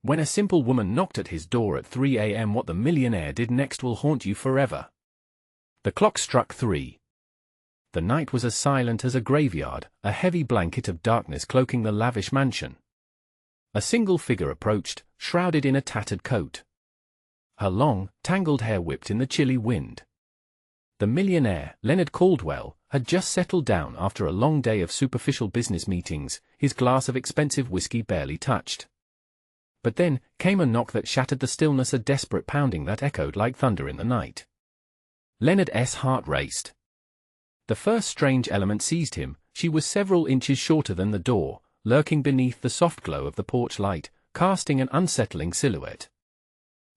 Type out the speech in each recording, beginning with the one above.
When a simple woman knocked at his door at 3 a.m., what the millionaire did next will haunt you forever. The clock struck 3. The night was as silent as a graveyard, a heavy blanket of darkness cloaking the lavish mansion. A single figure approached, shrouded in a tattered coat. Her long, tangled hair whipped in the chilly wind. The millionaire, Leonard Caldwell, had just settled down after a long day of superficial business meetings, his glass of expensive whiskey barely touched. But then came a knock that shattered the stillness, a desperate pounding that echoed like thunder in the night. Leonard's heart raced. The first strange element seized him. She was several inches shorter than the door, lurking beneath the soft glow of the porch light, casting an unsettling silhouette.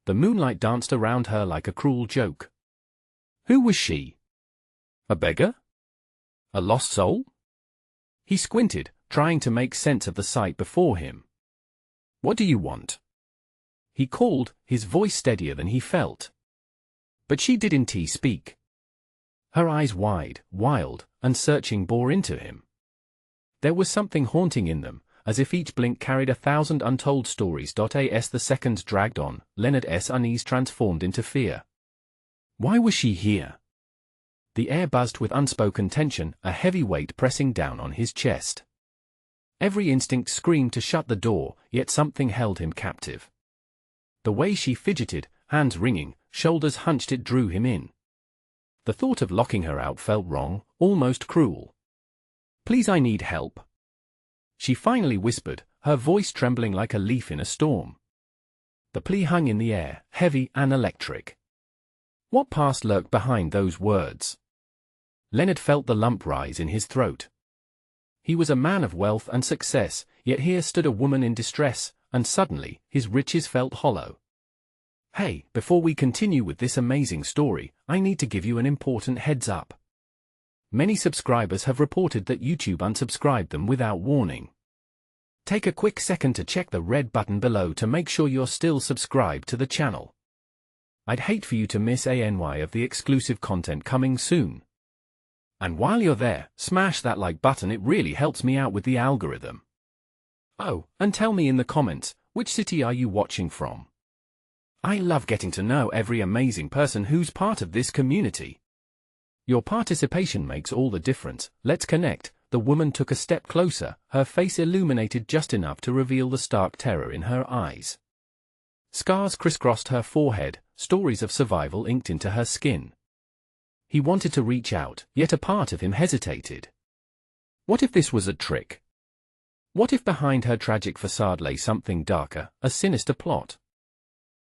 The moonlight danced around her like a cruel joke. Who was she? A beggar? A lost soul? He squinted, trying to make sense of the sight before him. What do you want? He called, his voice steadier than he felt. But she didn't speak. Her eyes wide, wild, and searching bore into him. There was something haunting in them, as if each blink carried 1,000 untold stories. As the seconds dragged on, Leonard's unease transformed into fear. Why was she here? The air buzzed with unspoken tension, a heavy weight pressing down on his chest. Every instinct screamed to shut the door, yet something held him captive. The way she fidgeted, hands wringing, shoulders hunched, it drew him in. The thought of locking her out felt wrong, almost cruel. Please, I need help. She finally whispered, her voice trembling like a leaf in a storm. The plea hung in the air, heavy and electric. What past lurked behind those words? Leonard felt the lump rise in his throat. He was a man of wealth and success, yet here stood a woman in distress, and suddenly, his riches felt hollow. Hey, before we continue with this amazing story, I need to give you an important heads up. Many subscribers have reported that YouTube unsubscribed them without warning. Take a quick second to check the red button below to make sure you're still subscribed to the channel. I'd hate for you to miss any of the exclusive content coming soon. And while you're there, smash that like button, it really helps me out with the algorithm. Oh, and tell me in the comments, which city are you watching from? I love getting to know every amazing person who's part of this community. Your participation makes all the difference. Let's connect. The woman took a step closer, her face illuminated just enough to reveal the stark terror in her eyes. Scars crisscrossed her forehead, stories of survival inked into her skin. He wanted to reach out, yet a part of him hesitated. What if this was a trick? What if behind her tragic facade lay something darker, a sinister plot?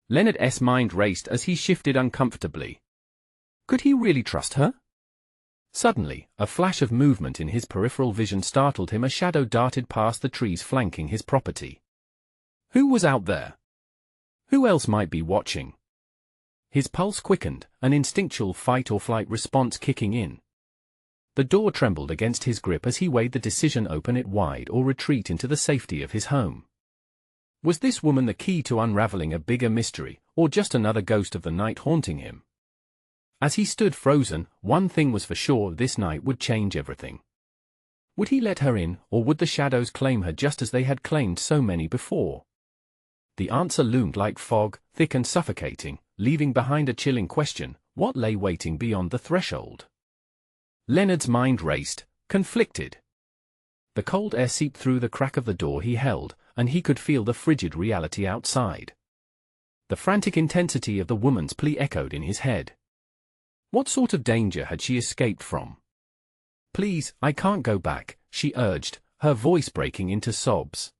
Leonard's mind raced as he shifted uncomfortably. Could he really trust her? Suddenly, a flash of movement in his peripheral vision startled him. A shadow darted past the trees flanking his property. Who was out there? Who else might be watching? His pulse quickened, an instinctual fight-or-flight response kicking in. The door trembled against his grip as he weighed the decision: open it wide or retreat into the safety of his home. Was this woman the key to unraveling a bigger mystery, or just another ghost of the night haunting him? As he stood frozen, one thing was for sure: this night would change everything. Would he let her in, or would the shadows claim her just as they had claimed so many before? The answer loomed like fog, thick and suffocating, leaving behind a chilling question: what lay waiting beyond the threshold? Leonard's mind raced, conflicted. The cold air seeped through the crack of the door he held, and he could feel the frigid reality outside. The frantic intensity of the woman's plea echoed in his head. What sort of danger had she escaped from? Please, I can't go back, she urged, her voice breaking into sobs.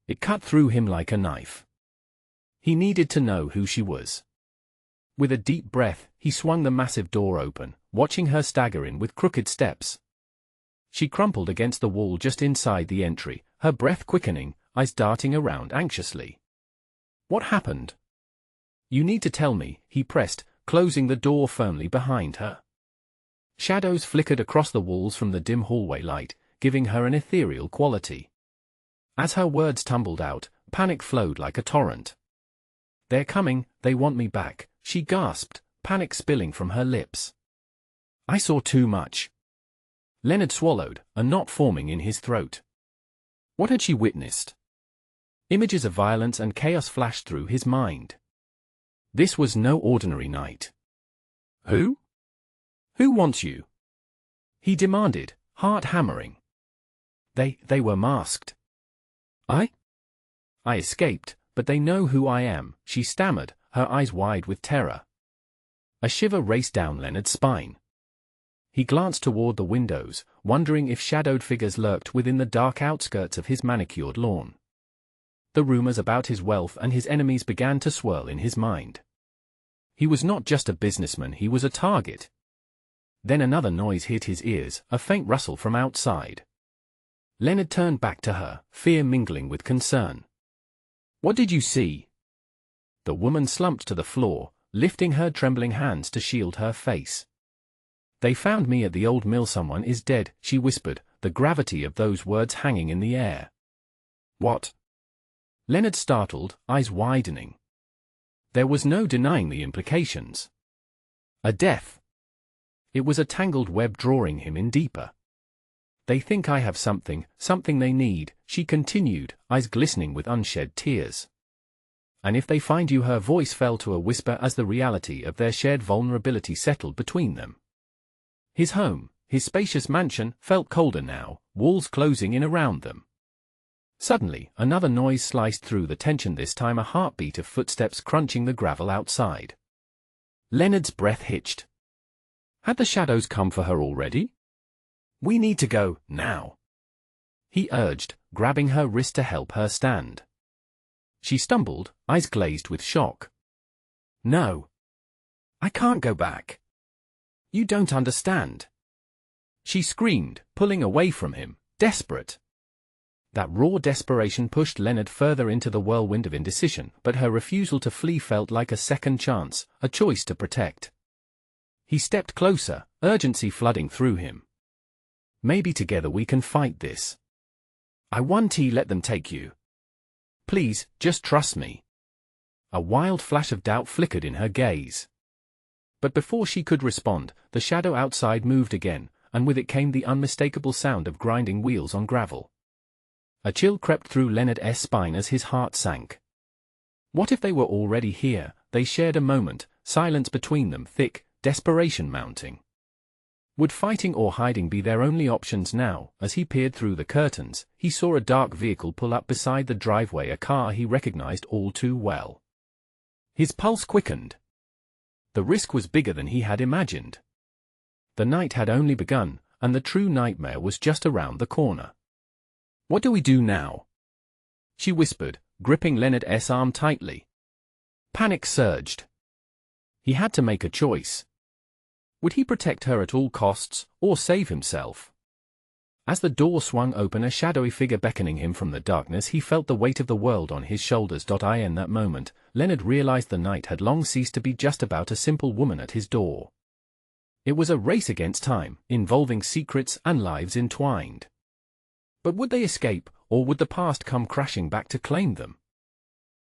It cut through him like a knife. He needed to know who she was. With a deep breath, he swung the massive door open, watching her stagger in with crooked steps. She crumpled against the wall just inside the entry, her breath quickening, eyes darting around anxiously. What happened? You need to tell me, he pressed, closing the door firmly behind her. Shadows flickered across the walls from the dim hallway light, giving her an ethereal quality. As her words tumbled out, panic flowed like a torrent. They're coming, they want me back, she gasped, panic spilling from her lips. I saw too much. Leonard swallowed, a knot forming in his throat. What had she witnessed? Images of violence and chaos flashed through his mind. This was no ordinary night. Who? Who wants you? He demanded, heart hammering. They were masked. I escaped, but they know who I am, she stammered, her eyes wide with terror. A shiver raced down Leonard's spine. He glanced toward the windows, wondering if shadowed figures lurked within the dark outskirts of his manicured lawn. The rumors about his wealth and his enemies began to swirl in his mind. He was not just a businessman, he was a target. Then another noise hit his ears, a faint rustle from outside. Leonard turned back to her, fear mingling with concern. What did you see? The woman slumped to the floor, lifting her trembling hands to shield her face. They found me at the old mill. Someone is dead, she whispered, the gravity of those words hanging in the air. What? Leonard startled, eyes widening. There was no denying the implications. A death. It was a tangled web drawing him in deeper. They think I have something they need, she continued, eyes glistening with unshed tears. And if they find you, her voice fell to a whisper as the reality of their shared vulnerability settled between them. His home, his spacious mansion, felt colder now, walls closing in around them. Suddenly, another noise sliced through the tension, this time a heartbeat of footsteps crunching the gravel outside. Leonard's breath hitched. Had the shadows come for her already? We need to go, now, he urged, grabbing her wrist to help her stand. She stumbled, eyes glazed with shock. No. I can't go back. You don't understand. She screamed, pulling away from him, desperate. That raw desperation pushed Leonard further into the whirlwind of indecision, but her refusal to flee felt like a second chance, a choice to protect. He stepped closer, urgency flooding through him. Maybe together we can fight this. I won't let them take you. Please, just trust me. A wild flash of doubt flickered in her gaze. But before she could respond, the shadow outside moved again, and with it came the unmistakable sound of grinding wheels on gravel. A chill crept through Leonard's spine as his heart sank. What if they were already here? They shared a moment, silence between them thick, desperation mounting. Would fighting or hiding be their only options now? As he peered through the curtains, he saw a dark vehicle pull up beside the driveway, a car he recognized all too well. His pulse quickened. The risk was bigger than he had imagined. The night had only begun, and the true nightmare was just around the corner. What do we do now? She whispered, gripping Leonard's arm tightly. Panic surged. He had to make a choice. Would he protect her at all costs, or save himself? As the door swung open, a shadowy figure beckoning him from the darkness, he felt the weight of the world on his shoulders. In that moment, Leonard realized the night had long ceased to be just about a simple woman at his door. It was a race against time, involving secrets and lives entwined. But would they escape, or would the past come crashing back to claim them?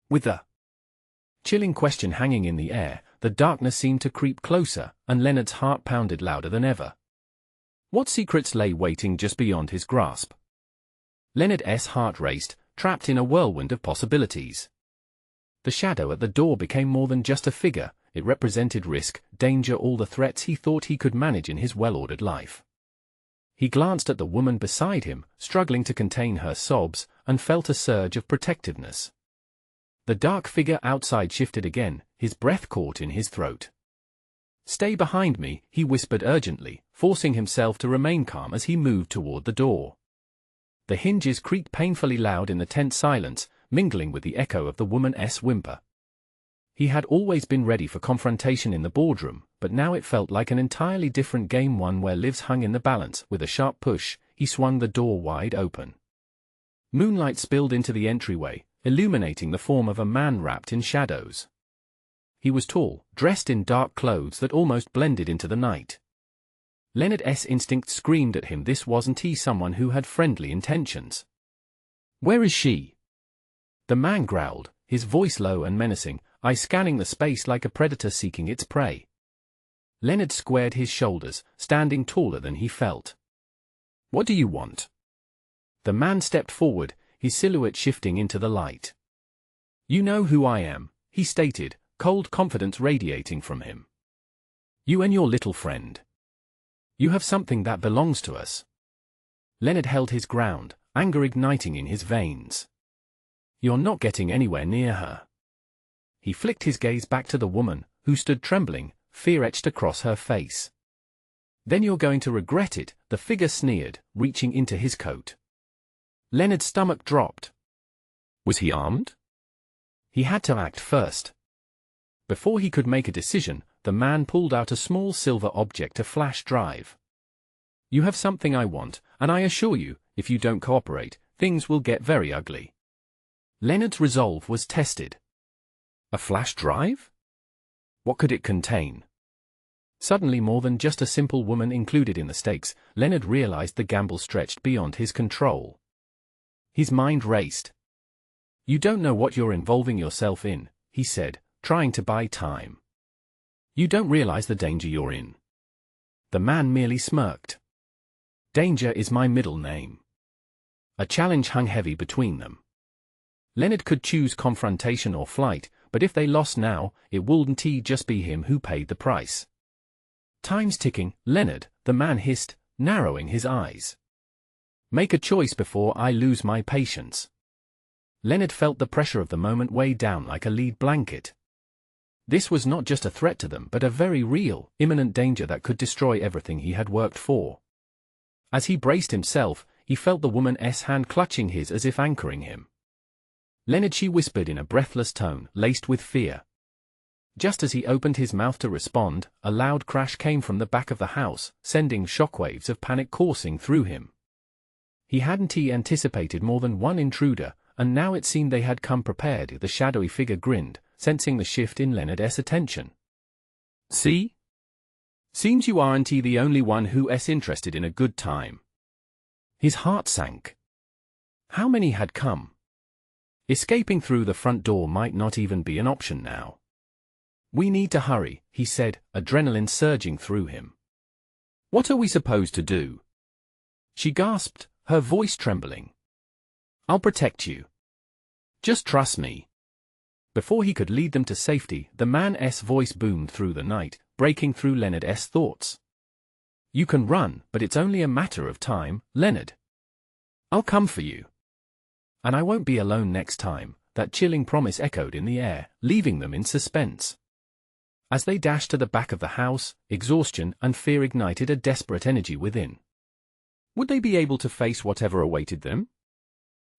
With the chilling question hanging in the air, the darkness seemed to creep closer, and Leonard's heart pounded louder than ever. What secrets lay waiting just beyond his grasp? Leonard's heart raced, trapped in a whirlwind of possibilities. The shadow at the door became more than just a figure, it represented risk, danger, all the threats he thought he could manage in his well-ordered life. He glanced at the woman beside him, struggling to contain her sobs, and felt a surge of protectiveness. The dark figure outside shifted again, his breath caught in his throat. Stay behind me, he whispered urgently, forcing himself to remain calm as he moved toward the door. The hinges creaked painfully loud in the tense silence, mingling with the echo of the woman's whimper. He had always been ready for confrontation in the boardroom, but now it felt like an entirely different game, one where lives hung in the balance. With a sharp push, he swung the door wide open. Moonlight spilled into the entryway, illuminating the form of a man wrapped in shadows. He was tall, dressed in dark clothes that almost blended into the night. Leonard's instinct screamed at him this wasn't someone who had friendly intentions. Where is she? The man growled, his voice low and menacing, eyes scanning the space like a predator seeking its prey. Leonard squared his shoulders, standing taller than he felt. What do you want? The man stepped forward, his silhouette shifting into the light. You know who I am, he stated, cold confidence radiating from him. You and your little friend. You have something that belongs to us. Leonard held his ground, anger igniting in his veins. You're not getting anywhere near her. He flicked his gaze back to the woman, who stood trembling, fear etched across her face. Then you're going to regret it, the figure sneered, reaching into his coat. Leonard's stomach dropped. Was he armed? He had to act first. Before he could make a decision, the man pulled out a small silver object, a flash drive. You have something I want, and I assure you, if you don't cooperate, things will get very ugly. Leonard's resolve was tested. A flash drive? What could it contain? Suddenly, more than just a simple woman included in the stakes, Leonard realized the gamble stretched beyond his control. His mind raced. You don't know what you're involving yourself in, he said, trying to buy time. You don't realize the danger you're in. The man merely smirked. Danger is my middle name. A challenge hung heavy between them. Leonard could choose confrontation or flight, but if they lost now, it wouldn't just be him who paid the price. Time's ticking, Leonard, the man hissed, narrowing his eyes. Make a choice before I lose my patience. Leonard felt the pressure of the moment weigh down like a lead blanket. This was not just a threat to them but a very real, imminent danger that could destroy everything he had worked for. As he braced himself, he felt the woman's hand clutching his as if anchoring him. Leonard, she whispered in a breathless tone, laced with fear. Just as he opened his mouth to respond, a loud crash came from the back of the house, sending shockwaves of panic coursing through him. He hadn't anticipated more than one intruder, and now it seemed they had come prepared. The shadowy figure grinned, sensing the shift in Leonard's attention. See? Seems you aren't the only one who's interested in a good time. His heart sank. How many had come? Escaping through the front door might not even be an option now. We need to hurry, he said, adrenaline surging through him. What are we supposed to do? She gasped, her voice trembling. I'll protect you. Just trust me. Before he could lead them to safety, the man's voice boomed through the night, breaking through Leonard's thoughts. You can run, but it's only a matter of time, Leonard. I'll come for you. And I won't be alone next time, that chilling promise echoed in the air, leaving them in suspense. As they dashed to the back of the house, exhaustion and fear ignited a desperate energy within. Would they be able to face whatever awaited them?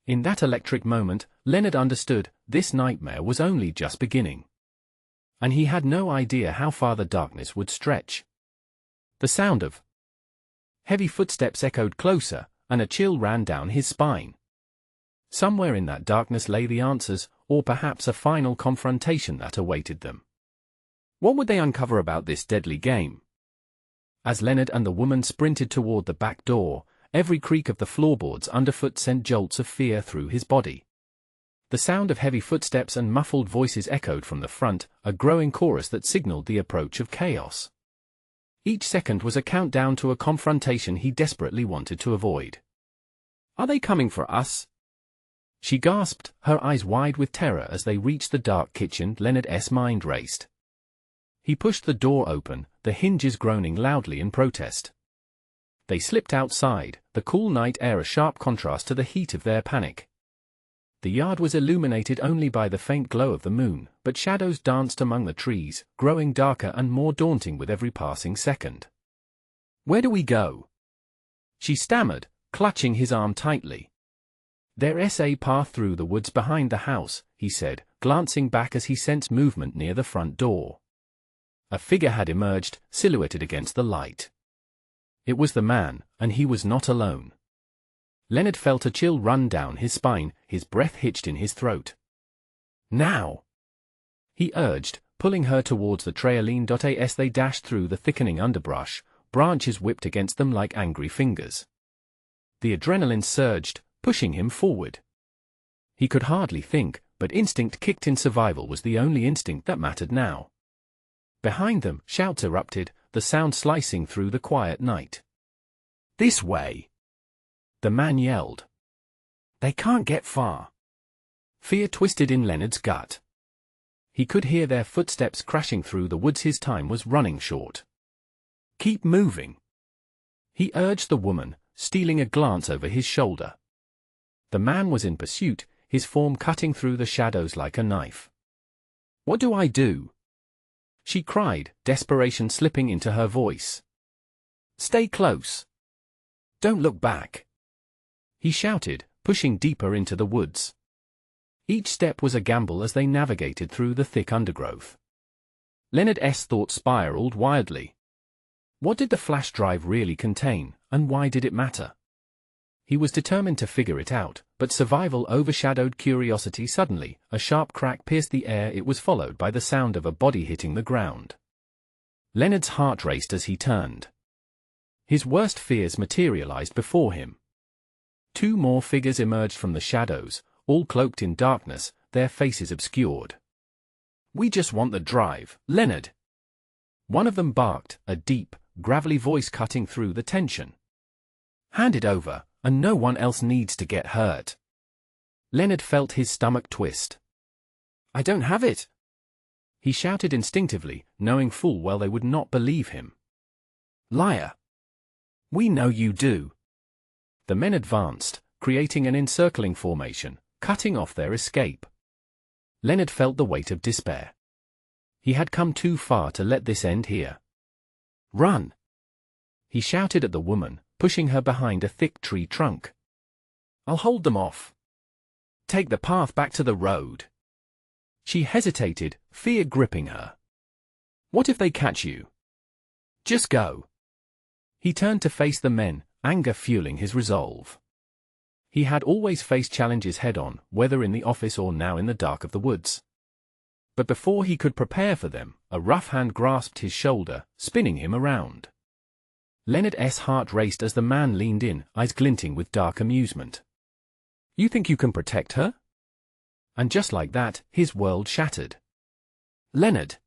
In that electric moment, Leonard understood, this nightmare was only just beginning. And he had no idea how far the darkness would stretch. The sound of heavy footsteps echoed closer, and a chill ran down his spine. Somewhere in that darkness lay the answers, or perhaps a final confrontation that awaited them. What would they uncover about this deadly game? As Leonard and the woman sprinted toward the back door, every creak of the floorboards underfoot sent jolts of fear through his body. The sound of heavy footsteps and muffled voices echoed from the front, a growing chorus that signaled the approach of chaos. Each second was a countdown to a confrontation he desperately wanted to avoid. Are they coming for us? She gasped, her eyes wide with terror as they reached the dark kitchen. Leonard's mind raced. He pushed the door open, the hinges groaning loudly in protest. They slipped outside, the cool night air a sharp contrast to the heat of their panic. The yard was illuminated only by the faint glow of the moon, but shadows danced among the trees, growing darker and more daunting with every passing second. Where do we go? She stammered, clutching his arm tightly. There's a path through the woods behind the house, he said, glancing back as he sensed movement near the front door. A figure had emerged, silhouetted against the light. It was the man, and he was not alone. Leonard felt a chill run down his spine, his breath hitched in his throat. Now! He urged, pulling her towards the trail. As they dashed through the thickening underbrush, branches whipped against them like angry fingers. The adrenaline surged, pushing him forward. He could hardly think, but instinct kicked in. Survival was the only instinct that mattered now. Behind them, shouts erupted, the sound slicing through the quiet night. This way! The man yelled. They can't get far. Fear twisted in Leonard's gut. He could hear their footsteps crashing through the woods. His time was running short. "Keep moving," he urged the woman, stealing a glance over his shoulder. The man was in pursuit, his form cutting through the shadows like a knife. "What do I do?" she cried, desperation slipping into her voice. "Stay close. Don't look back," he shouted, pushing deeper into the woods. Each step was a gamble as they navigated through the thick undergrowth. Leonard's thoughts spiraled wildly. What did the flash drive really contain, and why did it matter? He was determined to figure it out, but survival overshadowed curiosity. Suddenly, a sharp crack pierced the air. It was followed by the sound of a body hitting the ground. Leonard's heart raced as he turned. His worst fears materialized before him. Two more figures emerged from the shadows, all cloaked in darkness, their faces obscured. "We just want the drive, Leonard," one of them barked, a deep, gravelly voice cutting through the tension. "Hand it over, and no one else needs to get hurt." Leonard felt his stomach twist. "I don't have it," he shouted instinctively, knowing full well they would not believe him. "Liar. We know you do." The men advanced, creating an encircling formation, cutting off their escape. Leonard felt the weight of despair. He had come too far to let this end here. "Run!" he shouted at the woman, pushing her behind a thick tree trunk. "I'll hold them off. Take the path back to the road." She hesitated, fear gripping her. "What if they catch you?" "Just go." He turned to face the men, anger fueling his resolve. He had always faced challenges head-on, whether in the office or now in the dark of the woods. But before he could prepare for them, a rough hand grasped his shoulder, spinning him around. Leonard's heart raced as the man leaned in, eyes glinting with dark amusement. "You think you can protect her?" And just like that, his world shattered. "Leonard!"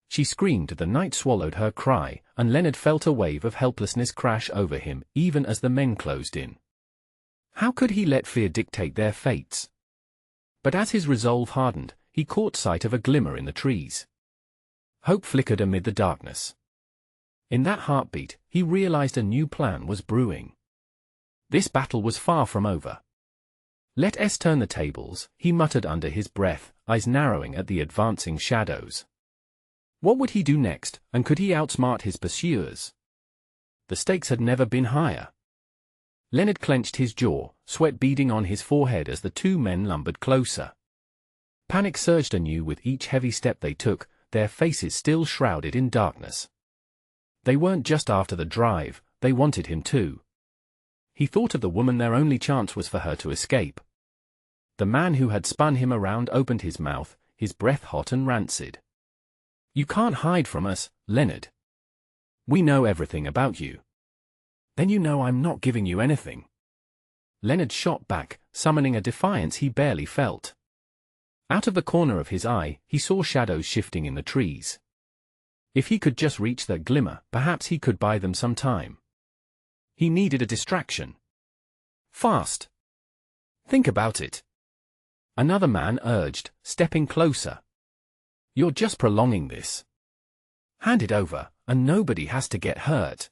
she screamed. The night swallowed her cry, and Leonard felt a wave of helplessness crash over him, even as the men closed in. How could he let fear dictate their fates? But as his resolve hardened, he caught sight of a glimmer in the trees. Hope flickered amid the darkness. In that heartbeat, he realized a new plan was brewing. This battle was far from over. "Let us turn the tables," he muttered under his breath, eyes narrowing at the advancing shadows. What would he do next, and could he outsmart his pursuers? The stakes had never been higher. Leonard clenched his jaw, sweat beading on his forehead as the two men lumbered closer. Panic surged anew with each heavy step they took, their faces still shrouded in darkness. They weren't just after the drive, they wanted him too. He thought of the woman. Their only chance was for her to escape. The man who had spun him around opened his mouth, his breath hot and rancid. "You can't hide from us, Leonard. We know everything about you." "Then you know I'm not giving you anything." Leonard shot back, summoning a defiance he barely felt. Out of the corner of his eye, he saw shadows shifting in the trees. If he could just reach that glimmer, perhaps he could buy them some time. He needed a distraction. Fast. Think about it. Another man urged, stepping closer. "You're just prolonging this. Hand it over, and nobody has to get hurt."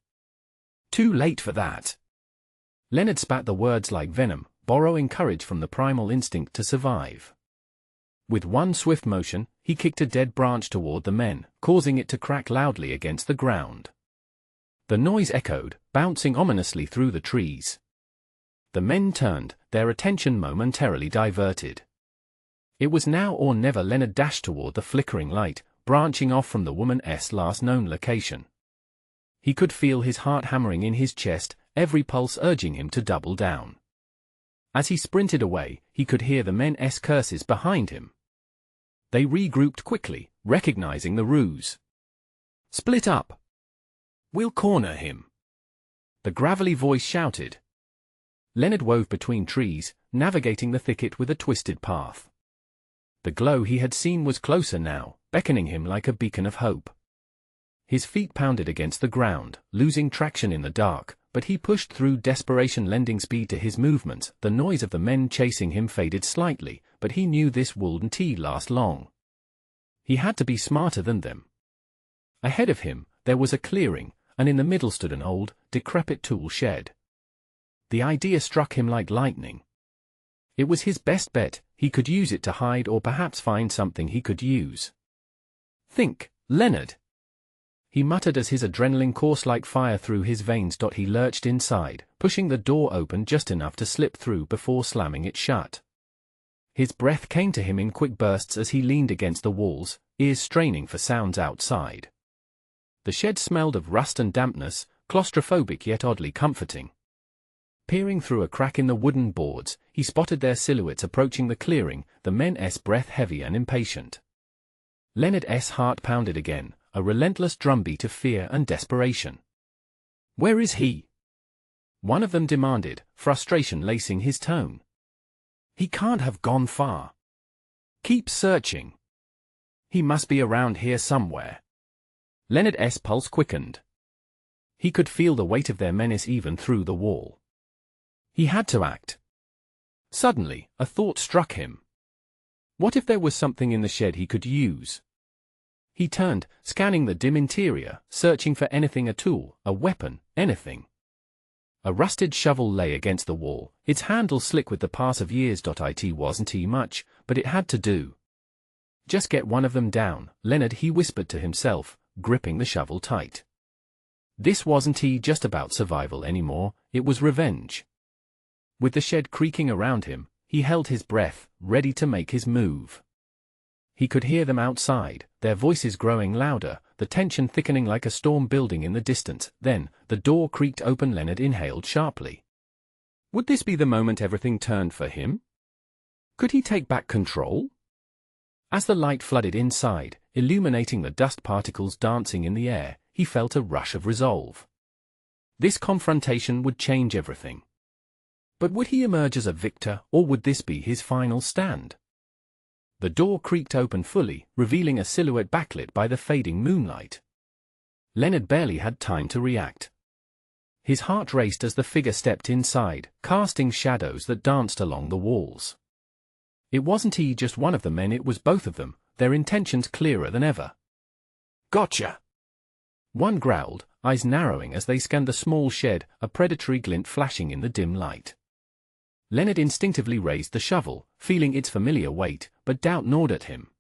"Too late for that." Leonard spat the words like venom, borrowing courage from the primal instinct to survive. With one swift motion, he kicked a dead branch toward the men, causing it to crack loudly against the ground. The noise echoed, bouncing ominously through the trees. The men turned, their attention momentarily diverted. It was now or never. Leonard dashed toward the flickering light, branching off from the woman's last known location. He could feel his heart hammering in his chest, every pulse urging him to double down. As he sprinted away, he could hear the men's curses behind him. They regrouped quickly, recognizing the ruse. "Split up. We'll corner him," the gravelly voice shouted. Leonard wove between trees, navigating the thicket with a twisted path. The glow he had seen was closer now, beckoning him like a beacon of hope. His feet pounded against the ground, losing traction in the dark, but he pushed through, desperation lending speed to his movements. The noise of the men chasing him faded slightly, but he knew this wouldn't last long. He had to be smarter than them. Ahead of him, there was a clearing, and in the middle stood an old, decrepit tool shed. The idea struck him like lightning. It was his best bet. He could use it to hide or perhaps find something he could use. "Think, Leonard," he muttered as his adrenaline coursed like fire through his veins. He lurched inside, pushing the door open just enough to slip through before slamming it shut. His breath came to him in quick bursts as he leaned against the walls, ears straining for sounds outside. The shed smelled of rust and dampness, claustrophobic yet oddly comforting. Peering through a crack in the wooden boards, he spotted their silhouettes approaching the clearing, the men's breath heavy and impatient. Leonard's heart pounded again, a relentless drumbeat of fear and desperation. "Where is he?" one of them demanded, frustration lacing his tone. "He can't have gone far. Keep searching. He must be around here somewhere." Leonard's pulse quickened. He could feel the weight of their menace even through the wall. He had to act. Suddenly, a thought struck him. What if there was something in the shed he could use? He turned, scanning the dim interior, searching for anything, a tool, a weapon, anything. A rusted shovel lay against the wall, its handle slick with the pass of years. It wasn't much, but it had to do. "Just get one of them down, Leonard," he whispered to himself, gripping the shovel tight. This wasn't just about survival anymore, it was revenge. With the shed creaking around him, he held his breath, ready to make his move. He could hear them outside, their voices growing louder, the tension thickening like a storm building in the distance. Then, the door creaked open. Leonard inhaled sharply. Would this be the moment everything turned for him? Could he take back control? As the light flooded inside, illuminating the dust particles dancing in the air, he felt a rush of resolve. This confrontation would change everything. But would he emerge as a victor, or would this be his final stand? The door creaked open fully, revealing a silhouette backlit by the fading moonlight. Leonard barely had time to react. His heart raced as the figure stepped inside, casting shadows that danced along the walls. It wasn't just one of the men, it was both of them, their intentions clearer than ever. "Gotcha!" one growled, eyes narrowing as they scanned the small shed, a predatory glint flashing in the dim light. Leonard instinctively raised the shovel, feeling its familiar weight, but doubt gnawed at him.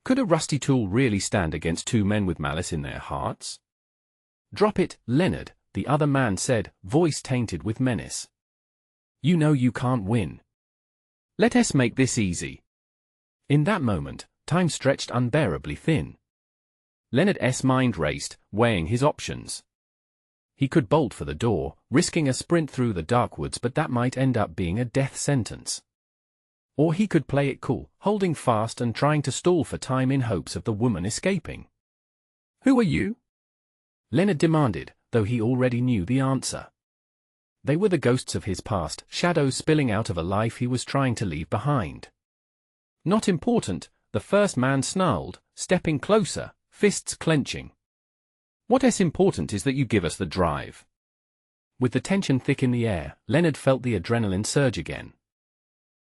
Could a rusty tool really stand against two men with malice in their hearts? "Drop it, Leonard," the other man said, voice tainted with menace. "You know you can't win. Let us make this easy." In that moment, time stretched unbearably thin. Leonard's mind raced, weighing his options. He could bolt for the door, risking a sprint through the dark woods, but that might end up being a death sentence. Or he could play it cool, holding fast and trying to stall for time in hopes of the woman escaping. "Who are you?" Leonard demanded, though he already knew the answer. They were the ghosts of his past, shadows spilling out of a life he was trying to leave behind. "Not important," the first man snarled, stepping closer, fists clenching. "What's important is that you give us the drive." With the tension thick in the air, Leonard felt the adrenaline surge again.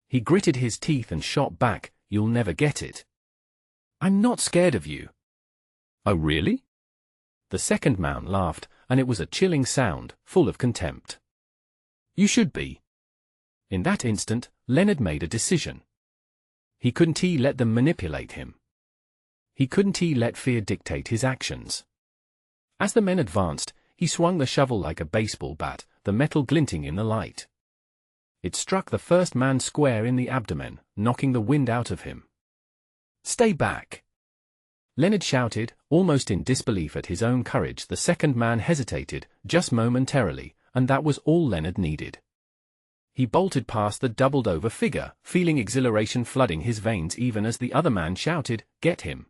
He gritted his teeth and shot back, "You'll never get it." "I'm not scared of you." "Oh really?" The second man laughed, and it was a chilling sound, full of contempt. "You should be." In that instant, Leonard made a decision. He couldn't let them manipulate him. He couldn't let fear dictate his actions. As the men advanced, he swung the shovel like a baseball bat, the metal glinting in the light. It struck the first man square in the abdomen, knocking the wind out of him. "Stay back!" Leonard shouted, almost in disbelief at his own courage. The second man hesitated, just momentarily, and that was all Leonard needed. He bolted past the doubled-over figure, feeling exhilaration flooding his veins even as the other man shouted, "Get him!"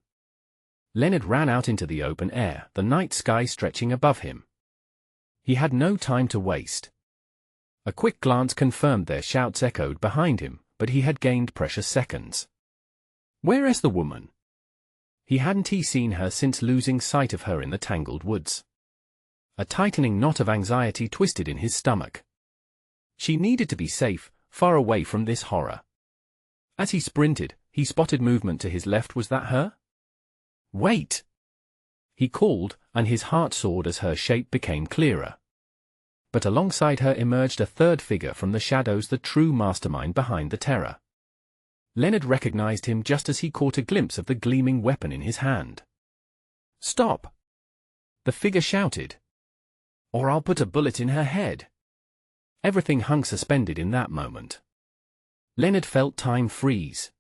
Leonard ran out into the open air, the night sky stretching above him. He had no time to waste. A quick glance confirmed their shouts echoed behind him, but he had gained precious seconds. Where is the woman? He hadn't seen her since losing sight of her in the tangled woods. A tightening knot of anxiety twisted in his stomach. She needed to be safe, far away from this horror. As he sprinted, he spotted movement to his left. Was that her? Wait! He called, and his heart soared as her shape became clearer. But alongside her emerged a third figure from the shadows, the true mastermind behind the terror. Leonard recognized him just as he caught a glimpse of the gleaming weapon in his hand. "Stop!" the figure shouted. "Or I'll put a bullet in her head." Everything hung suspended in that moment. Leonard felt time freeze.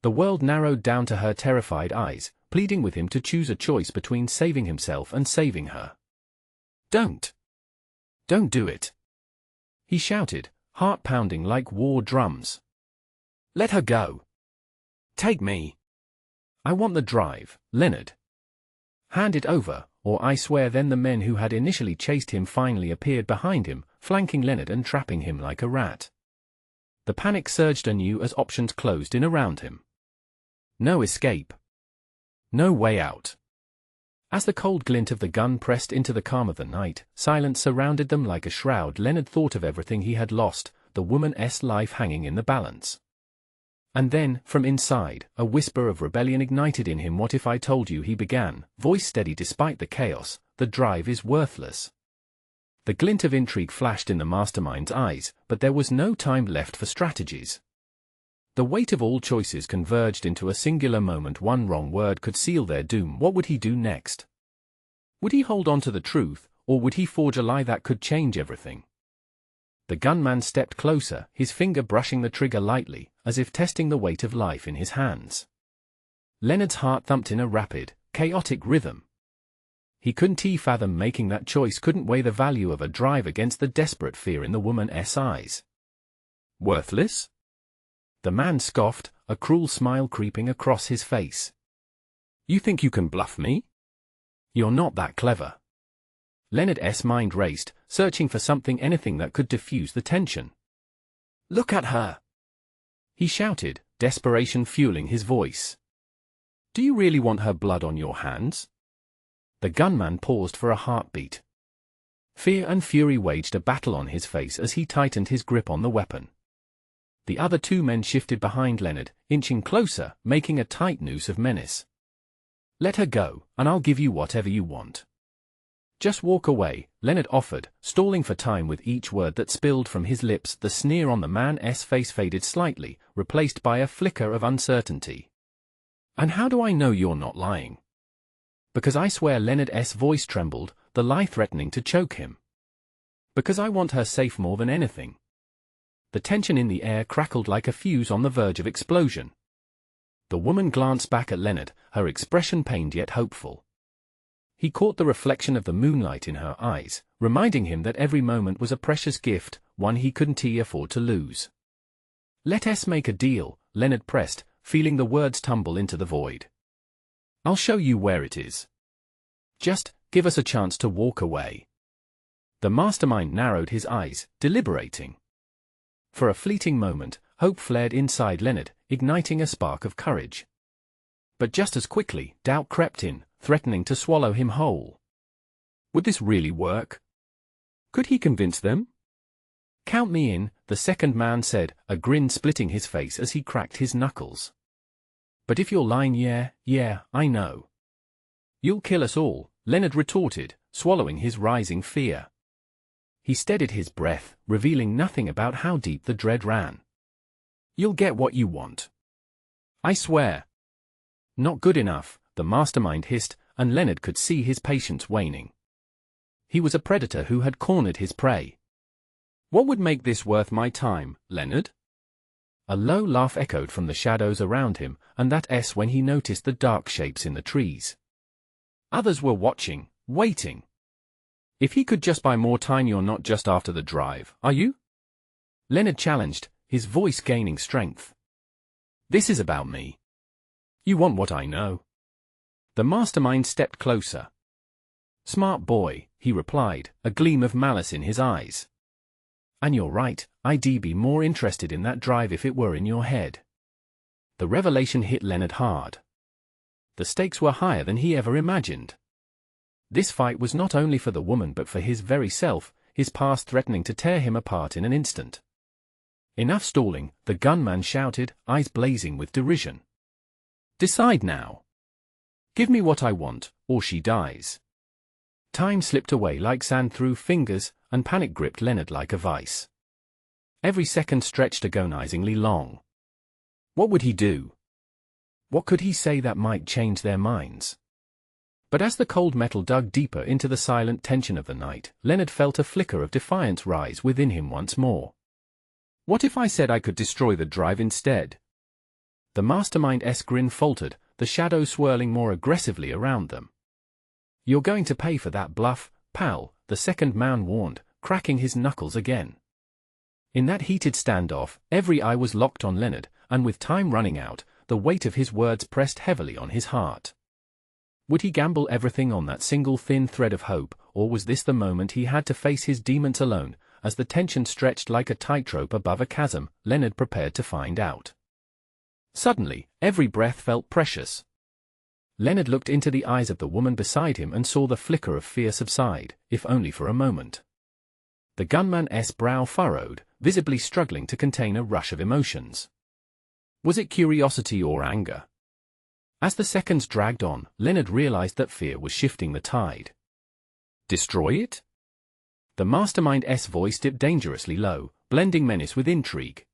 The world narrowed down to her terrified eyes, pleading with him to choose a choice between saving himself and saving her. "Don't! Don't do it!" he shouted, heart pounding like war drums. "Let her go. Take me. I want the drive, Leonard. Hand it over, or I swear." Then the men who had initially chased him finally appeared behind him, flanking Leonard and trapping him like a rat. The panic surged anew as options closed in around him. No escape. No way out. As the cold glint of the gun pressed into the calm of the night, silence surrounded them like a shroud. Leonard thought of everything he had lost, the woman's life hanging in the balance. And then, from inside, a whisper of rebellion ignited in him. "What if I told you," he began, voice steady despite the chaos, "the drive is worthless?" The glint of intrigue flashed in the mastermind's eyes, but there was no time left for strategies. The weight of all choices converged into a singular moment. One wrong word could seal their doom. What would he do next? Would he hold on to the truth, or would he forge a lie that could change everything? The gunman stepped closer, his finger brushing the trigger lightly, as if testing the weight of life in his hands. Leonard's heart thumped in a rapid, chaotic rhythm. He couldn't fathom making that choice, couldn't weigh the value of a drive against the desperate fear in the woman's eyes. "Worthless?" the man scoffed, a cruel smile creeping across his face. "You think you can bluff me? You're not that clever." Leonard's mind raced, searching for something, anything that could diffuse the tension. "Look at her!" he shouted, desperation fueling his voice. "Do you really want her blood on your hands?" The gunman paused for a heartbeat. Fear and fury waged a battle on his face as he tightened his grip on the weapon. The other two men shifted behind Leonard, inching closer, making a tight noose of menace. "Let her go, and I'll give you whatever you want." "Just walk away," Leonard offered, stalling for time with each word that spilled from his lips. The sneer on the man's face faded slightly, replaced by a flicker of uncertainty. "And how do I know you're not lying?" "Because I swear." Leonard's voice trembled, the lie threatening to choke him. "Because I want her safe more than anything." The tension in the air crackled like a fuse on the verge of explosion. The woman glanced back at Leonard, her expression pained yet hopeful. He caught the reflection of the moonlight in her eyes, reminding him that every moment was a precious gift, one he couldn't afford to lose. "Let's make a deal," Leonard pressed, feeling the words tumble into the void. "I'll show you where it is. Just give us a chance to walk away." The mastermind narrowed his eyes, deliberating. For a fleeting moment, hope flared inside Leonard, igniting a spark of courage. But just as quickly, doubt crept in, threatening to swallow him whole. Would this really work? Could he convince them? "Count me in," the second man said, a grin splitting his face as he cracked his knuckles. "But if you're lying, yeah, I know." "You'll kill us all," Leonard retorted, swallowing his rising fear. He steadied his breath, revealing nothing about how deep the dread ran. "You'll get what you want. I swear." "Not good enough," the mastermind hissed, and Leonard could see his patience waning. He was a predator who had cornered his prey. "What would make this worth my time, Leonard?" A low laugh echoed from the shadows around him, and that's when he noticed the dark shapes in the trees. Others were watching, waiting. "If he could just buy more time." "You're not just after the drive, are you?" Leonard challenged, his voice gaining strength. "This is about me. You want what I know." The mastermind stepped closer. "Smart boy," he replied, a gleam of malice in his eyes. "And you're right, I'd be more interested in that drive if it were in your head." The revelation hit Leonard hard. The stakes were higher than he ever imagined. This fight was not only for the woman but for his very self, his past threatening to tear him apart in an instant. Enough stalling, the gunman shouted, eyes blazing with derision. Decide now. Give me what I want, or she dies. Time slipped away like sand through fingers, and panic gripped Leonard like a vice. Every second stretched agonizingly long. What would he do? What could he say that might change their minds? But as the cold metal dug deeper into the silent tension of the night, Leonard felt a flicker of defiance rise within him once more. What if I said I could destroy the drive instead? The mastermind's grin faltered, the shadows swirling more aggressively around them. You're going to pay for that bluff, pal, the second man warned, cracking his knuckles again. In that heated standoff, every eye was locked on Leonard, and with time running out, the weight of his words pressed heavily on his heart. Would he gamble everything on that single thin thread of hope, or was this the moment he had to face his demons alone? As the tension stretched like a tightrope above a chasm, Leonard prepared to find out. Suddenly, every breath felt precious. Leonard looked into the eyes of the woman beside him and saw the flicker of fear subside, if only for a moment. The gunman's brow furrowed, visibly struggling to contain a rush of emotions. Was it curiosity or anger? As the seconds dragged on, Leonard realized that fear was shifting the tide. Destroy it? The mastermind's voice dipped dangerously low, blending menace with intrigue.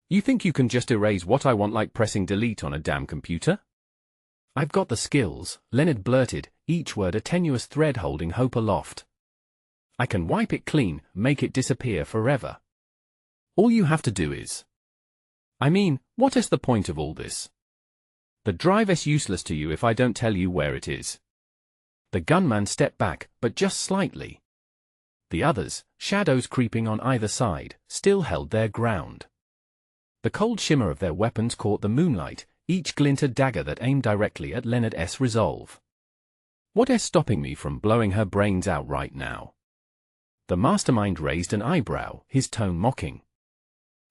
You think you can just erase what I want like pressing delete on a damn computer? I've got the skills, Leonard blurted, each word a tenuous thread holding hope aloft. I can wipe it clean, make it disappear forever. All you have to do is... I mean, what is the point of all this? The drive's useless to you if I don't tell you where it is. The gunman stepped back, but just slightly. The others, shadows creeping on either side, still held their ground. The cold shimmer of their weapons caught the moonlight, each glint a dagger that aimed directly at Leonard's resolve. What's stopping me from blowing her brains out right now? The mastermind raised an eyebrow, his tone mocking.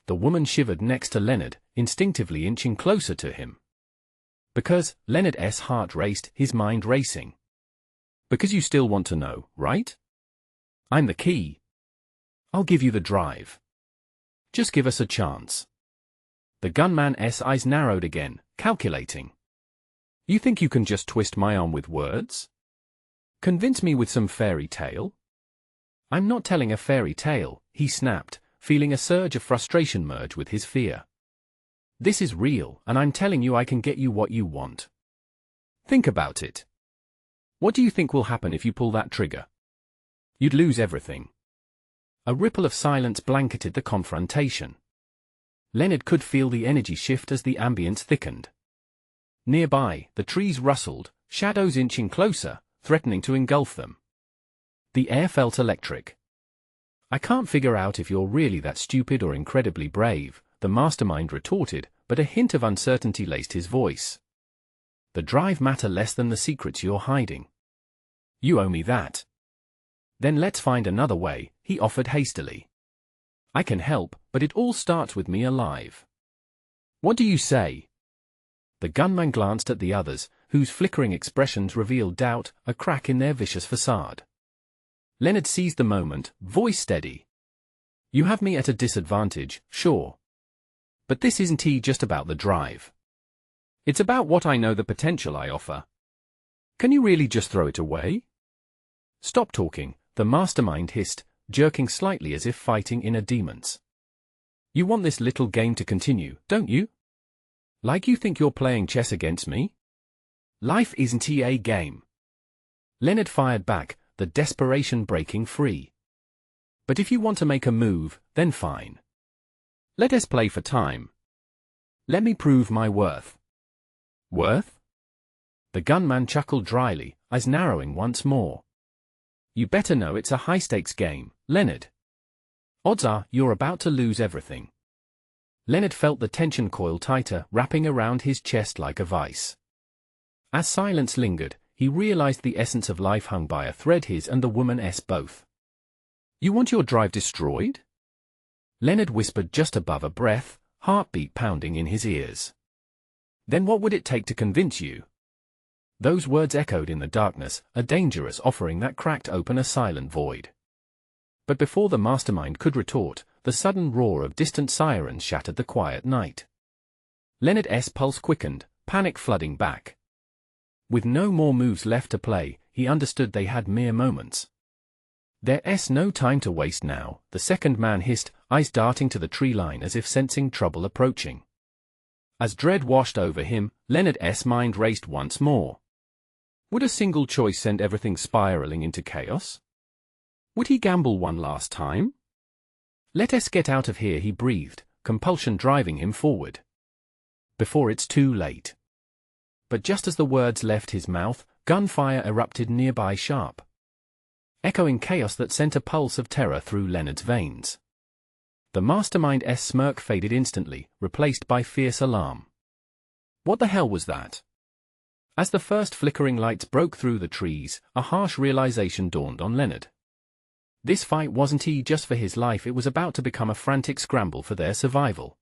The woman shivered next to Leonard, instinctively inching closer to him. Because, Leonard's heart raced, his mind racing. Because you still want to know, right? I'm the key. I'll give you the drive. Just give us a chance. The gunman's eyes narrowed again, calculating. You think you can just twist my arm with words? Convince me with some fairy tale? I'm not telling a fairy tale, he snapped, feeling a surge of frustration merge with his fear. This is real, and I'm telling you I can get you what you want. Think about it. What do you think will happen if you pull that trigger? You'd lose everything. A ripple of silence blanketed the confrontation. Leonard could feel the energy shift as the ambience thickened. Nearby, the trees rustled, shadows inching closer, threatening to engulf them. The air felt electric. I can't figure out if you're really that stupid or incredibly brave, the mastermind retorted, but a hint of uncertainty laced his voice. The drive matter less than the secrets you're hiding. You owe me that. Then let's find another way, he offered hastily. I can help, but it all starts with me alive. What do you say? The gunman glanced at the others, whose flickering expressions revealed doubt, a crack in their vicious facade. Leonard seized the moment, voice steady. You have me at a disadvantage, sure. But this isn't just about the drive. It's about what I know, the potential I offer. Can you really just throw it away? Stop talking, the mastermind hissed, jerking slightly as if fighting inner demons. You want this little game to continue, don't you? Like you think you're playing chess against me? Life isn't a game. Leonard fired back, the desperation breaking free. But if you want to make a move, then fine. Let us play for time. Let me prove my worth. Worth? The gunman chuckled dryly, eyes narrowing once more. You better know it's a high-stakes game, Leonard. Odds are you're about to lose everything. Leonard felt the tension coil tighter, wrapping around his chest like a vice. As silence lingered, he realized the essence of life hung by a thread, his and the woman's both. You want your drive destroyed? Leonard whispered just above a breath, heartbeat pounding in his ears. Then what would it take to convince you? Those words echoed in the darkness, a dangerous offering that cracked open a silent void. But before the mastermind could retort, the sudden roar of distant sirens shattered the quiet night. Leonard's pulse quickened, panic flooding back. With no more moves left to play, he understood they had mere moments. There's no time to waste now, the second man hissed, eyes darting to the tree line as if sensing trouble approaching. As dread washed over him, Leonard's mind raced once more. Would a single choice send everything spiraling into chaos? Would he gamble one last time? Let us get out of here, he breathed, compulsion driving him forward. Before it's too late. But just as the words left his mouth, gunfire erupted nearby sharp. Echoing chaos that sent a pulse of terror through Leonard's veins. The mastermind's smirk faded instantly, replaced by fierce alarm. What the hell was that? As the first flickering lights broke through the trees, a harsh realization dawned on Leonard. This fight wasn't just for his life, it was about to become a frantic scramble for their survival.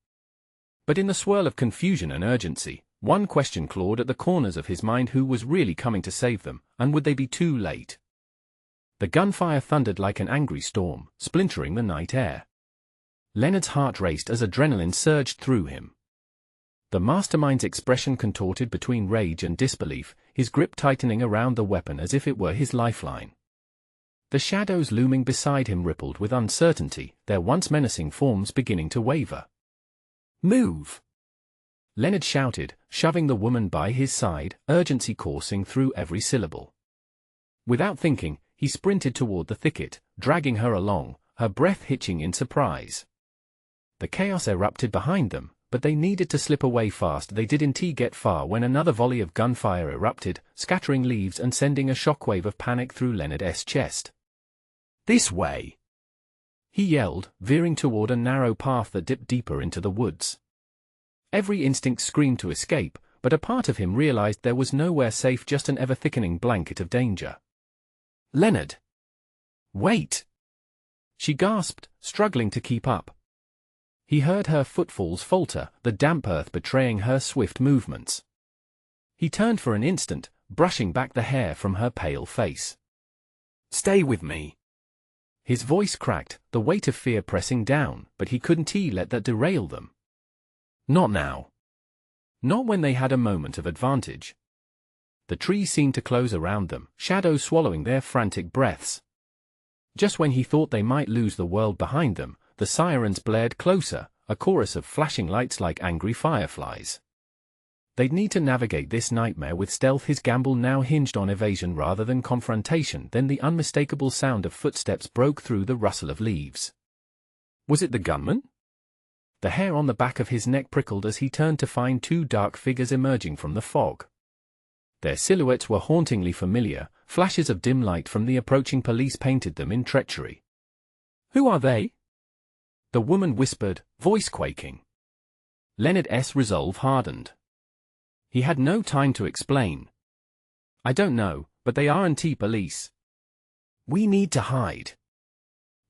But in the swirl of confusion and urgency, one question clawed at the corners of his mind: who was really coming to save them, and would they be too late? The gunfire thundered like an angry storm, splintering the night air. Leonard's heart raced as adrenaline surged through him. The mastermind's expression contorted between rage and disbelief, his grip tightening around the weapon as if it were his lifeline. The shadows looming beside him rippled with uncertainty, their once menacing forms beginning to waver. "Move!" Leonard shouted, shoving the woman by his side, urgency coursing through every syllable. Without thinking, he sprinted toward the thicket, dragging her along, her breath hitching in surprise. The chaos erupted behind them, but they needed to slip away fast. They didn't get far when another volley of gunfire erupted, scattering leaves and sending a shockwave of panic through Leonard's chest. "This way!" he yelled, veering toward a narrow path that dipped deeper into the woods. Every instinct screamed to escape, but a part of him realized there was nowhere safe, just an ever-thickening blanket of danger. "Leonard! Wait!" she gasped, struggling to keep up. He heard her footfalls falter, the damp earth betraying her swift movements. He turned for an instant, brushing back the hair from her pale face. "Stay with me." His voice cracked, the weight of fear pressing down, but he couldn't let that derail them. Not now. Not when they had a moment of advantage. The trees seemed to close around them, shadows swallowing their frantic breaths. Just when he thought they might lose the world behind them, the sirens blared closer, a chorus of flashing lights like angry fireflies. They'd need to navigate this nightmare with stealth. His gamble now hinged on evasion rather than confrontation. Then the unmistakable sound of footsteps broke through the rustle of leaves. Was it the gunman? The hair on the back of his neck prickled as he turned to find two dark figures emerging from the fog. Their silhouettes were hauntingly familiar, flashes of dim light from the approaching police painted them in treachery. "Who are they?" the woman whispered, voice quaking. Leonard's resolve hardened. He had no time to explain. "I don't know, but they aren't police. We need to hide."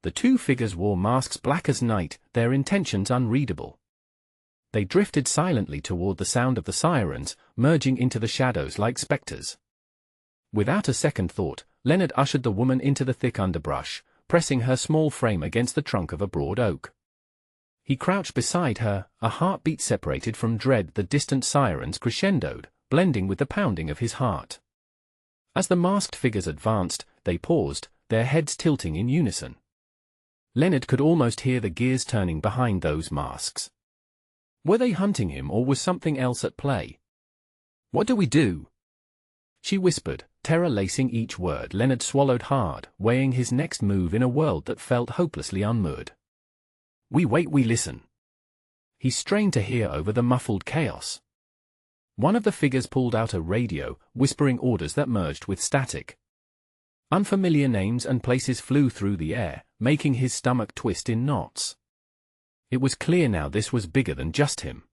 The two figures wore masks black as night, their intentions unreadable. They drifted silently toward the sound of the sirens, merging into the shadows like specters. Without a second thought, Leonard ushered the woman into the thick underbrush, pressing her small frame against the trunk of a broad oak. He crouched beside her, a heartbeat separated from dread. The distant sirens crescendoed, blending with the pounding of his heart. As the masked figures advanced, they paused, their heads tilting in unison. Leonard could almost hear the gears turning behind those masks. Were they hunting him, or was something else at play? "What do we do?" she whispered, terror lacing each word. Leonard swallowed hard, weighing his next move in a world that felt hopelessly unmoored. "We wait, we listen." He strained to hear over the muffled chaos. One of the figures pulled out a radio, whispering orders that merged with static. Unfamiliar names and places flew through the air, making his stomach twist in knots. It was clear now this was bigger than just him.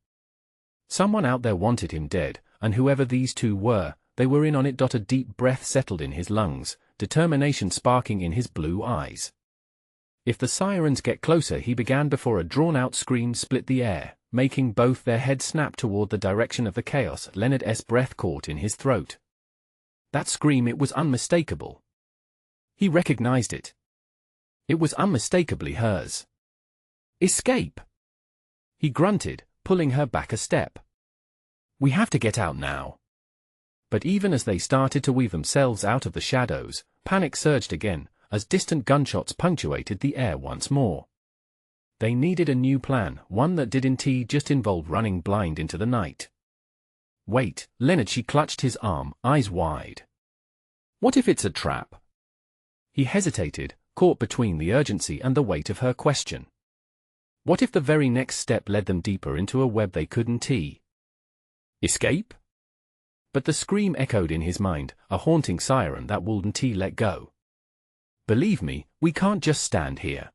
Someone out there wanted him dead, and whoever these two were, they were in on it. A deep breath settled in his lungs, determination sparking in his blue eyes. "If the sirens get closer," he began before a drawn-out scream split the air, making both their heads snap toward the direction of the chaos. Leonard's breath caught in his throat. That scream, it was unmistakable. He recognized it. It was unmistakably hers. Escape! He grunted, pulling her back a step. We have to get out now. But even as they started to weave themselves out of the shadows, panic surged again, as distant gunshots punctuated the air once more. They needed a new plan, one that didn't just involve running blind into the night. Wait, Leonard, she clutched his arm, eyes wide. What if it's a trap? He hesitated, caught between the urgency and the weight of her question. What if the very next step led them deeper into a web they couldn't escape? But the scream echoed in his mind, a haunting siren that wouldn't let go. Believe me, we can't just stand here.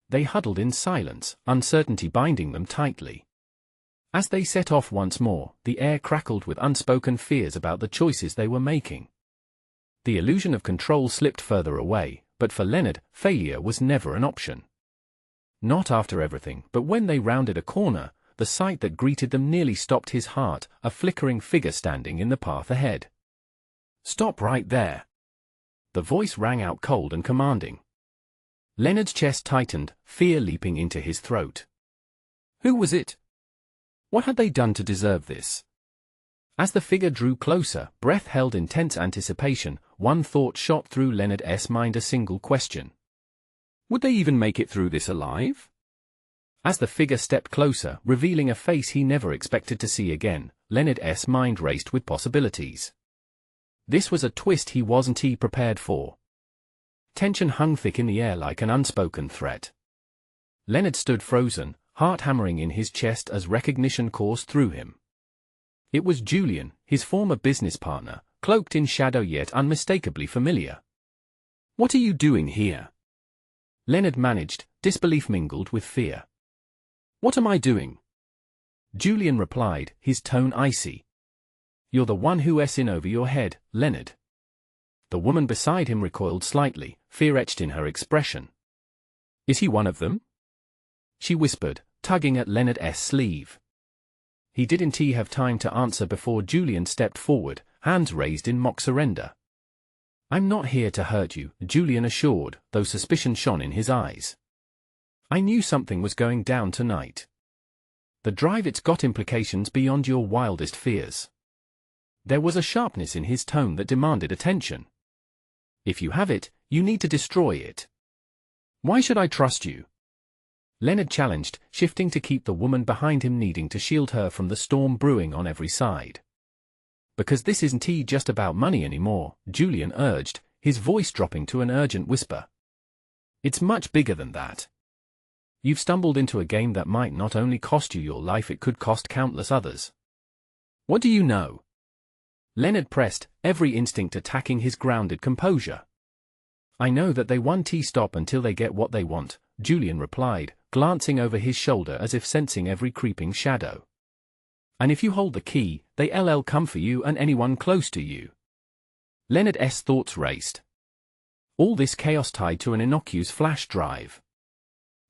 They huddled in silence, uncertainty binding them tightly. As they set off once more, the air crackled with unspoken fears about the choices they were making. The illusion of control slipped further away, but for Leonard, failure was never an option. Not after everything, but when they rounded a corner, the sight that greeted them nearly stopped his heart, a flickering figure standing in the path ahead. Stop right there! The voice rang out cold and commanding. Leonard's chest tightened, fear leaping into his throat. Who was it? What had they done to deserve this? As the figure drew closer, breath held in tense anticipation, one thought shot through Leonard's mind, a single question. Would they even make it through this alive? As the figure stepped closer, revealing a face he never expected to see again, Leonard's mind raced with possibilities. This was a twist he wasn't prepared for. Tension hung thick in the air like an unspoken threat. Leonard stood frozen, heart hammering in his chest as recognition coursed through him. It was Julian, his former business partner, cloaked in shadow yet unmistakably familiar. What are you doing here? Leonard managed, disbelief mingled with fear. What am I doing? Julian replied, his tone icy. You're the one who's in over your head, Leonard. The woman beside him recoiled slightly, fear etched in her expression. Is he one of them? She whispered, tugging at Leonard's sleeve. He didn't have time to answer before Julian stepped forward, hands raised in mock surrender. I'm not here to hurt you, Julian assured, though suspicion shone in his eyes. I knew something was going down tonight. The drive, it's got implications beyond your wildest fears. There was a sharpness in his tone that demanded attention. If you have it, you need to destroy it. Why should I trust you? Leonard challenged, shifting to keep the woman behind him needing to shield her from the storm brewing on every side. Because this isn't just about money anymore, Julian urged, his voice dropping to an urgent whisper. It's much bigger than that. You've stumbled into a game that might not only cost you your life, it could cost countless others. What do you know? Leonard pressed, every instinct attacking his grounded composure. I know that they won't stop until they get what they want, Julian replied, glancing over his shoulder as if sensing every creeping shadow. And if you hold the key, they'll come for you and anyone close to you. Leonard's thoughts raced. All this chaos tied to an innocuous flash drive.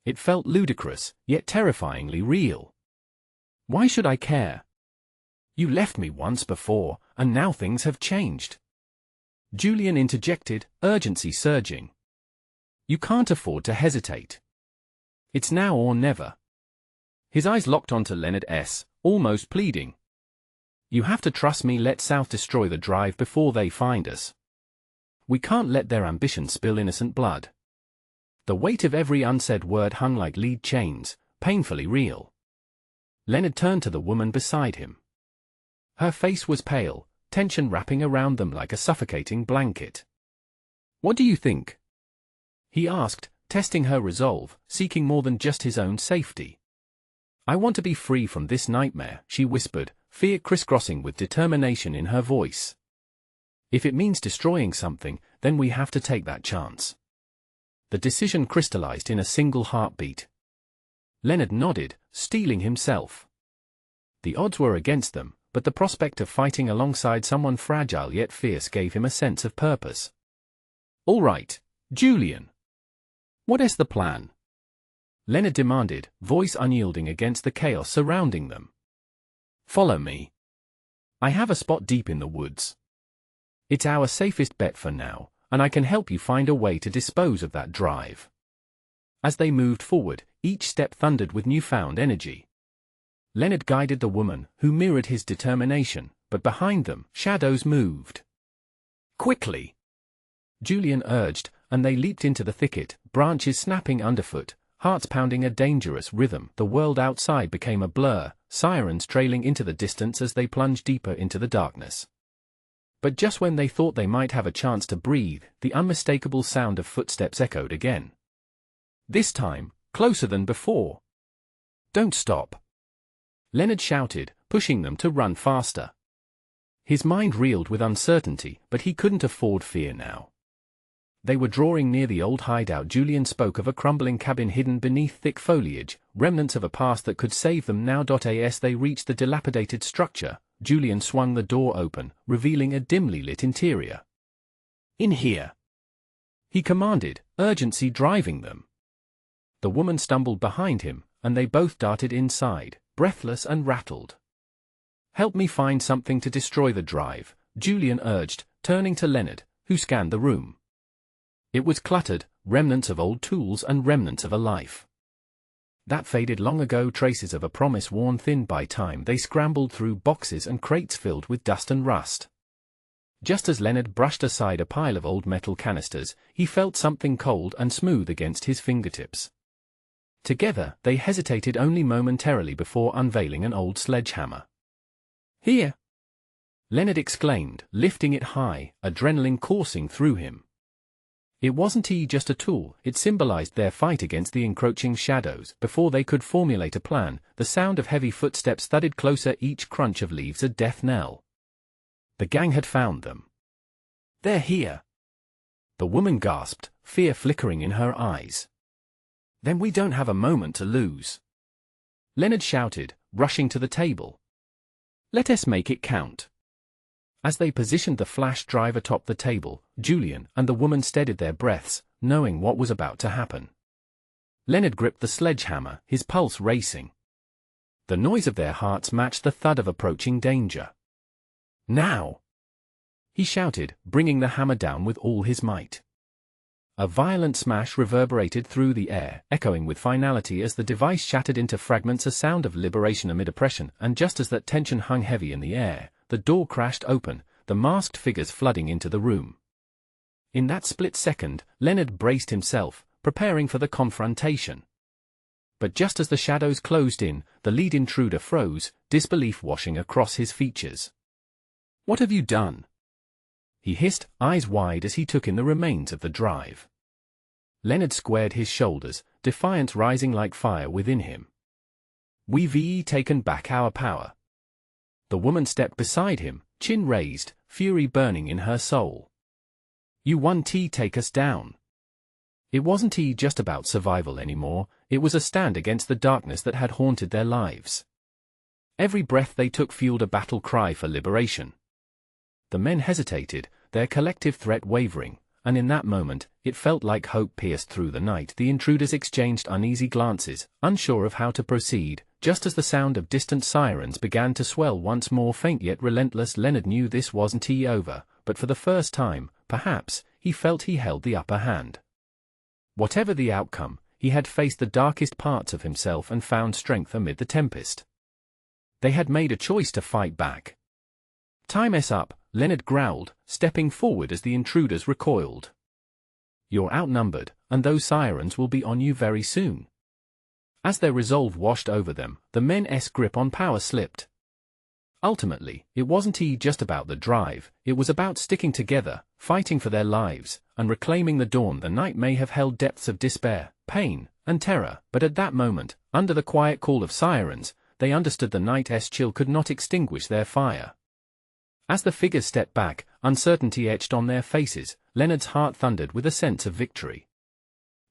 It felt ludicrous, yet terrifyingly real. Why should I care? You left me once before, and now things have changed. Julian interjected, urgency surging. You can't afford to hesitate. It's now or never. His eyes locked onto Leonard's, almost pleading. You have to trust me. Let South destroy the drive before they find us. We can't let their ambition spill innocent blood. The weight of every unsaid word hung like lead chains, painfully real. Leonard turned to the woman beside him. Her face was pale, tension wrapping around them like a suffocating blanket. What do you think? He asked, testing her resolve, seeking more than just his own safety. I want to be free from this nightmare, she whispered, fear crisscrossing with determination in her voice. If it means destroying something, then we have to take that chance. The decision crystallized in a single heartbeat. Leonard nodded, steeling himself. The odds were against them, but the prospect of fighting alongside someone fragile yet fierce gave him a sense of purpose. All right, Julian. What is the plan? Leonard demanded, voice unyielding against the chaos surrounding them. Follow me. I have a spot deep in the woods. It's our safest bet for now, and I can help you find a way to dispose of that drive. As they moved forward, each step thundered with newfound energy. Leonard guided the woman, who mirrored his determination, but behind them, shadows moved. "Quickly!" Julian urged, and they leaped into the thicket, branches snapping underfoot, hearts pounding a dangerous rhythm. The world outside became a blur, sirens trailing into the distance as they plunged deeper into the darkness. But just when they thought they might have a chance to breathe, the unmistakable sound of footsteps echoed again. This time, closer than before. "Don't stop!" Leonard shouted, pushing them to run faster. His mind reeled with uncertainty, but he couldn't afford fear now. They were drawing near the old hideout. Julian spoke of a crumbling cabin hidden beneath thick foliage, remnants of a past that could save them now. As they reached the dilapidated structure, Julian swung the door open, revealing a dimly lit interior. "In here!" he commanded, urgency driving them. The woman stumbled behind him, and they both darted inside, breathless and rattled. "Help me find something to destroy the drive," Julian urged, turning to Leonard, who scanned the room. It was cluttered, remnants of old tools and remnants of a life that faded long ago, traces of a promise worn thin by time. They scrambled through boxes and crates filled with dust and rust. Just as Leonard brushed aside a pile of old metal canisters, he felt something cold and smooth against his fingertips. Together, they hesitated only momentarily before unveiling an old sledgehammer. "Here!" Leonard exclaimed, lifting it high, adrenaline coursing through him. It wasn't just a tool, it symbolized their fight against the encroaching shadows. Before they could formulate a plan, the sound of heavy footsteps thudded closer, each crunch of leaves a death knell. The gang had found them. "They're here!" The woman gasped, fear flickering in her eyes. "Then we don't have a moment to lose," Leonard shouted, rushing to the table. "Let us make it count." As they positioned the flash drive atop the table, Julian and the woman steadied their breaths, knowing what was about to happen. Leonard gripped the sledgehammer, his pulse racing. The noise of their hearts matched the thud of approaching danger. "Now!" he shouted, bringing the hammer down with all his might. A violent smash reverberated through the air, echoing with finality as the device shattered into fragments, a sound of liberation amid oppression. And just as that tension hung heavy in the air, the door crashed open, the masked figures flooding into the room. In that split second, Leonard braced himself, preparing for the confrontation. But just as the shadows closed in, the lead intruder froze, disbelief washing across his features. "What have you done?" he hissed, eyes wide as he took in the remains of the drive. Leonard squared his shoulders, defiance rising like fire within him. "We've taken back our power." The woman stepped beside him, chin raised, fury burning in her soul. "You won. Take us down." It wasn't just about survival anymore, it was a stand against the darkness that had haunted their lives. Every breath they took fueled a battle cry for liberation. The men hesitated, their collective threat wavering, and in that moment, it felt like hope pierced through the night. The intruders exchanged uneasy glances, unsure of how to proceed, just as the sound of distant sirens began to swell once more, faint yet relentless. Leonard knew this wasn't over, but for the first time, perhaps, he felt he held the upper hand. Whatever the outcome, he had faced the darkest parts of himself and found strength amid the tempest. They had made a choice to fight back. "Time's up," Leonard growled, stepping forward as the intruders recoiled. "You're outnumbered, and those sirens will be on you very soon." As their resolve washed over them, the men's grip on power slipped. Ultimately, it wasn't just about the drive, it was about sticking together, fighting for their lives, and reclaiming the dawn. The night may have held depths of despair, pain, and terror, but at that moment, under the quiet call of sirens, they understood the night's chill could not extinguish their fire. As the figures stepped back, uncertainty etched on their faces, Leonard's heart thundered with a sense of victory.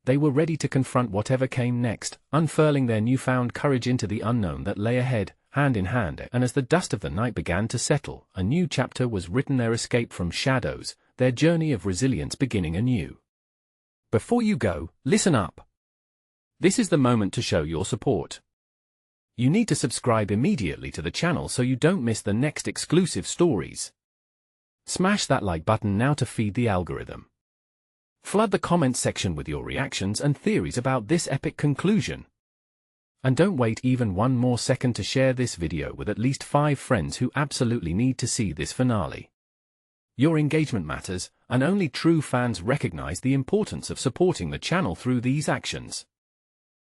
They were ready to confront whatever came next, unfurling their newfound courage into the unknown that lay ahead, hand in hand. And as the dust of the night began to settle, a new chapter was written, their escape from shadows, their journey of resilience beginning anew. Before you go, listen up. This is the moment to show your support. You need to subscribe immediately to the channel so you don't miss the next exclusive stories. Smash that like button now to feed the algorithm. Flood the comments section with your reactions and theories about this epic conclusion. And don't wait even one more second to share this video with at least 5 friends who absolutely need to see this finale. Your engagement matters, and only true fans recognize the importance of supporting the channel through these actions.